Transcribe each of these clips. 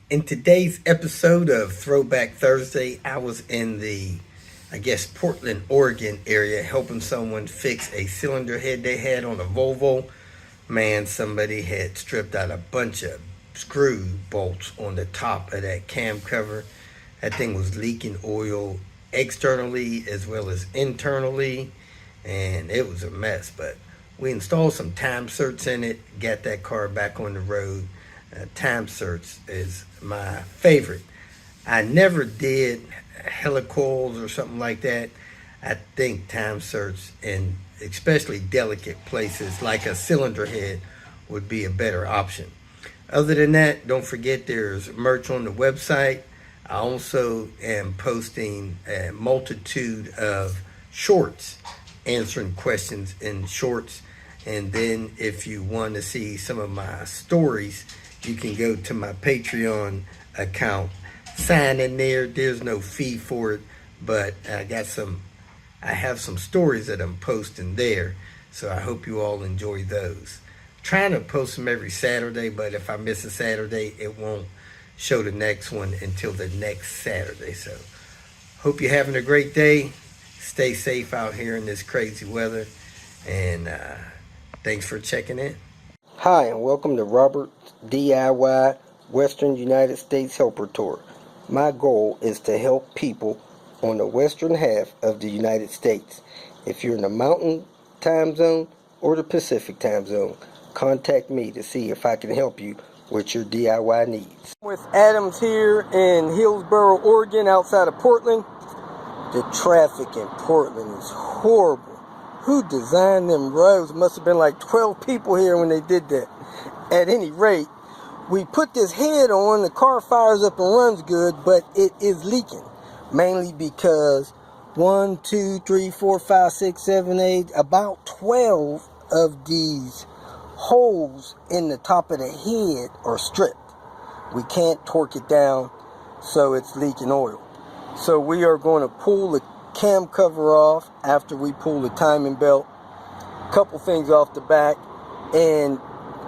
In today's episode of Throwback Thursday, I was in the, Portland, Oregon area helping someone fix a cylinder head they had on a Volvo. Man, somebody had stripped out a bunch of screw bolts on the top of that cam cover. That thing was leaking oil externally as well as internally, and it was a mess. But we installed some time Serts in it, got that car back on the road. Time Serts is my favorite. I never did helicoils or something like that. I think time Serts, in especially delicate places like a cylinder head, would be a better option. Other than that, don't forget there's merch on the website. I also am posting a multitude of shorts, answering questions in shorts. And then if you want to see some of my stories, you can go to my Patreon account. Sign in there. There's no fee for it, but I have some stories that I'm posting there. So I hope you all enjoy those. Trying to post them every Saturday, but if I miss a Saturday, it won't show the next one until the next Saturday. So hope you're having a great day. Stay safe out here in this crazy weather, and thanks for checking in. Hi, and welcome to Robert's DIY Western United States Helper Tour. My goal is to help people on the western half of the United States. If you're in the Mountain Time Zone or the Pacific Time Zone, contact me to see if I can help you with your DIY needs. With Adams here in Hillsboro, Oregon, outside of Portland. The traffic in Portland is horrible. Who designed them roads? Must have been like 12 people here when they did that. At any rate, we put this head on, the car fires up and runs good, but it is leaking. Mainly because 1, 2, 3, 4, 5, 6, 7, 8, about 12 of these holes in the top of the head are stripped. We can't torque it down, so it's leaking oil. So we are going to pull the cam cover off after we pull the timing belt, a couple things off the back, and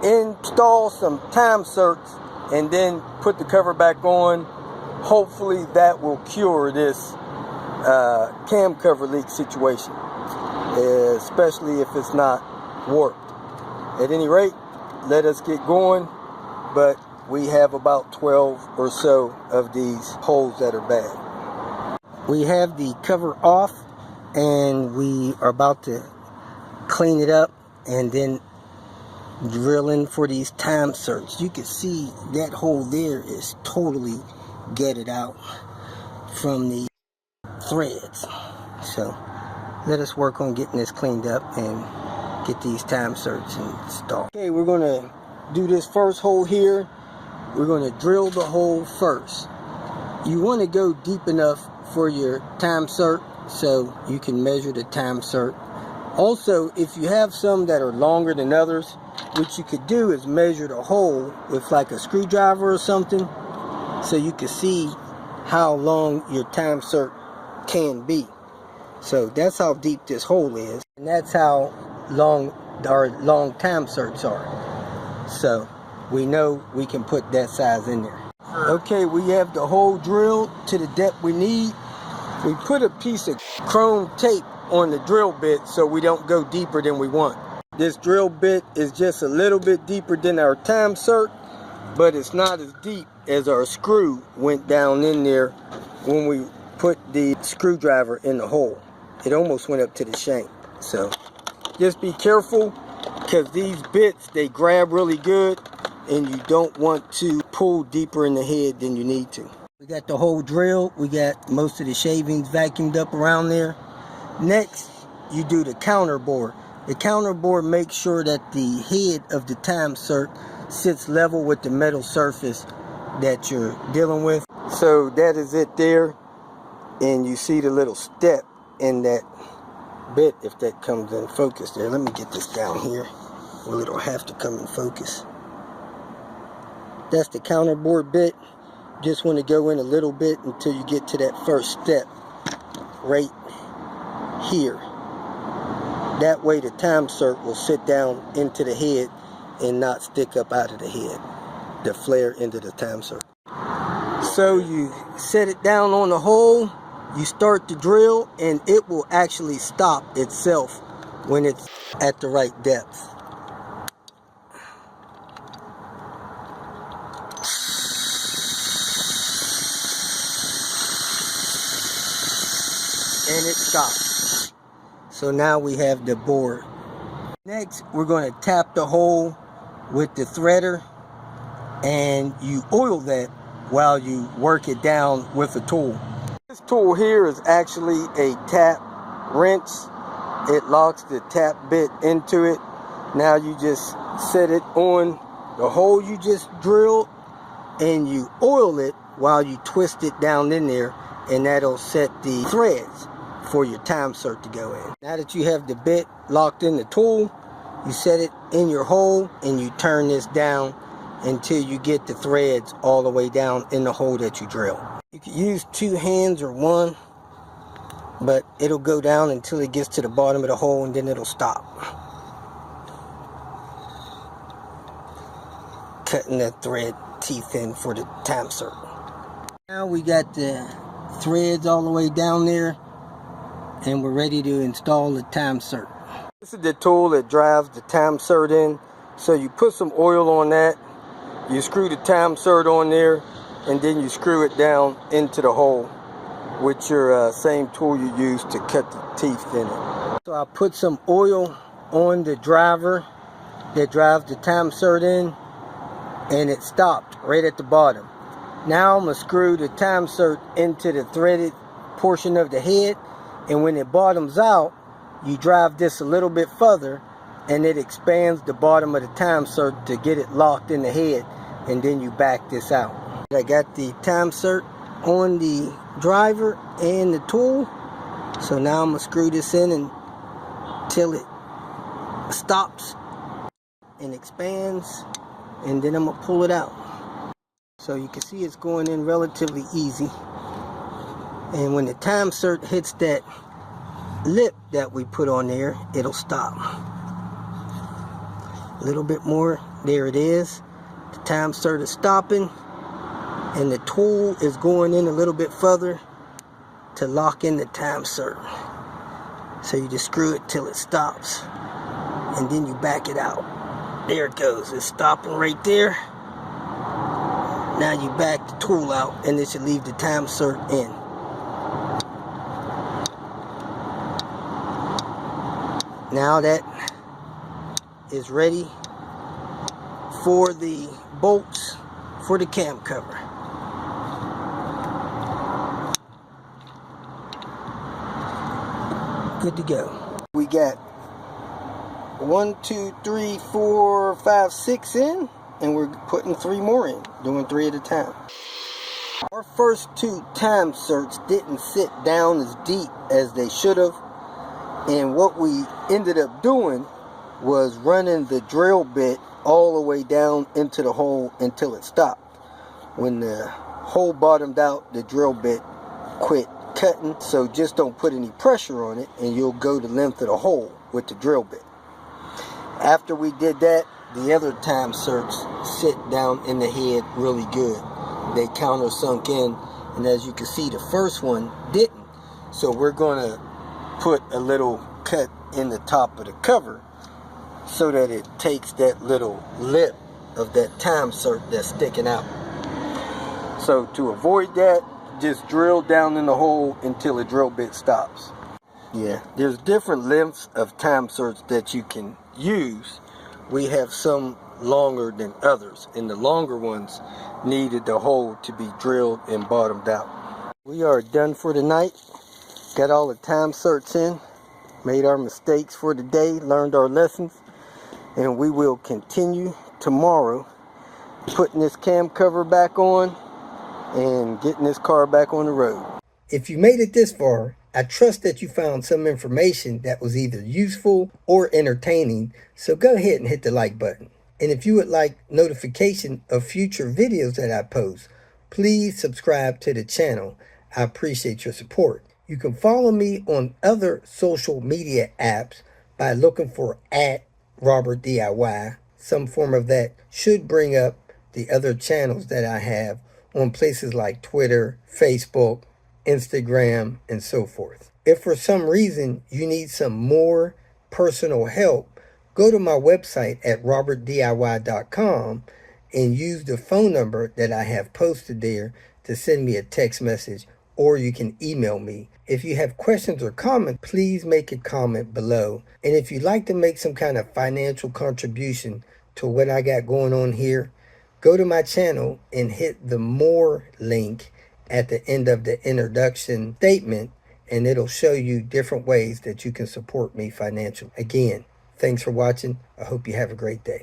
install some time Serts, and then put the cover back on. Hopefully that will cure this cam cover leak situation, especially if it's not warped. At any rate, let us get going, but we have about 12 or so of these holes that are bad. We have the cover off, and we are about to clean it up and then drill in for these time Serts. You can see that hole there is totally gutted out from the threads. So let us work on getting this cleaned up and get these time Serts installed. Okay, we're going to do this first hole here. We're going to drill the hole first. You want to go deep enough for your time Sert so you can measure the time Sert. Also, if you have some that are longer than others, what you could do is measure the hole with like a screwdriver or something, so you can see how long your time Sert can be. So that's how deep this hole is, and that's how long our long time Serts are. So we know we can put that size in there. Okay, we have the hole drilled to the depth we need. We put a piece of chrome tape on the drill bit so we don't go deeper than we want. This drill bit is just a little bit deeper than our time Sert, but it's not as deep as our screw went down in there when we put the screwdriver in the hole. It almost went up to the shank. So just be careful, because these bits, they grab really good, and you don't want to pull deeper in the head than you need to. We got the hole drilled. We got most of the shavings vacuumed up around there. Next, you do the counterbore. The counterbore makes sure that the head of the time Sert sits level with the metal surface that you're dealing with. So that is it there. And you see the little step in that bit, if that comes in focus there. Let me get this down here. Well, it'll have to come in focus. That's the counterbore bit. Just want to go in a little bit until you get to that first step right here. That way the time Sert will sit down into the head and not stick up out of the head, the flare into the time Sert. So you set it down on the hole, you start to drill, and it will actually stop itself when it's at the right depth. And it stops. So now we have the bore. Next, we're going to tap the hole with the threader, and you oil that while you work it down with a tool. This tool here is actually a tap wrench. It locks the tap bit into it. Now you just set it on the hole you just drilled, and you oil it while you twist it down in there, and that'll set the threads for your time cert to go in. Now that you have the bit locked in the tool, you set it in your hole and you turn this down until you get the threads all the way down in the hole that you drill. You can use 2 hands or 1, but it'll go down until it gets to the bottom of the hole, and then it'll stop. Cutting that thread teeth in for the time cert. Now we got the threads all the way down there, and we're ready to install the time cert. This is the tool that drives the time cert in. So you put some oil on that, you screw the time cert on there, and then you screw it down into the hole with your same tool you use to cut the teeth in it. So I put some oil on the driver that drives the time cert in, and it stopped right at the bottom. Now I'm going to screw the time cert into the threaded portion of the head, and when it bottoms out, you drive this a little bit further, and it expands the bottom of the time cert to get it locked in the head, and then you back this out. I got the time cert on the driver and the tool, so now I'm going to screw this in until it stops and expands, and then I'm going to pull it out. So you can see it's going in relatively easy, and when the time cert hits that lip that we put on there, it'll stop. A little bit more, there it is. The time cert is stopping, and the tool is going in a little bit further to lock in the time cert. So you just screw it till it stops, and then you back it out. There it goes, it's stopping right there. Now you back the tool out, and it should leave the time cert in. Now that is ready for the bolts for the cam cover. Good to go. We got 1, 2, 3, 4, 5, 6 in, and we're putting 3 more in, doing 3 at a time. Our first 2 time certs didn't sit down as deep as they should have, and what we ended up doing was running the drill bit all the way down into the hole until it stopped. When the hole bottomed out, the drill bit quit cutting, so just don't put any pressure on it and you'll go the length of the hole with the drill bit. After we did that, the other time certs sit down in the head really good. They countersunk in, and as you can see, the first one didn't. So we're going to put a little cut in the top of the cover so that it takes that little lip of that time cert that's sticking out. So to avoid that, just drill down in the hole until the drill bit stops. Yeah, there's different lengths of time certs that you can use. We have some longer than others, and the longer ones needed the hole to be drilled and bottomed out. We are done for the night. Got all the time certs in, made our mistakes for the day, learned our lessons, and we will continue tomorrow putting this cam cover back on and getting this car back on the road. If you made it this far, I trust that you found some information that was either useful or entertaining, so go ahead and hit the like button. And if you would like notification of future videos that I post, please subscribe to the channel. I appreciate your support. You can follow me on other social media apps by looking for @RobertDIY. Some form of that should bring up the other channels that I have on places like Twitter, Facebook, Instagram, and so forth. If for some reason you need some more personal help, go to my website at robertdiy.com and use the phone number that I have posted there to send me a text message, or you can email me. If you have questions or comments, please make a comment below. And if you'd like to make some kind of financial contribution to what I got going on here, go to my channel and hit the more link at the end of the introduction statement, and it'll show you different ways that you can support me financially. Again, thanks for watching. I hope you have a great day.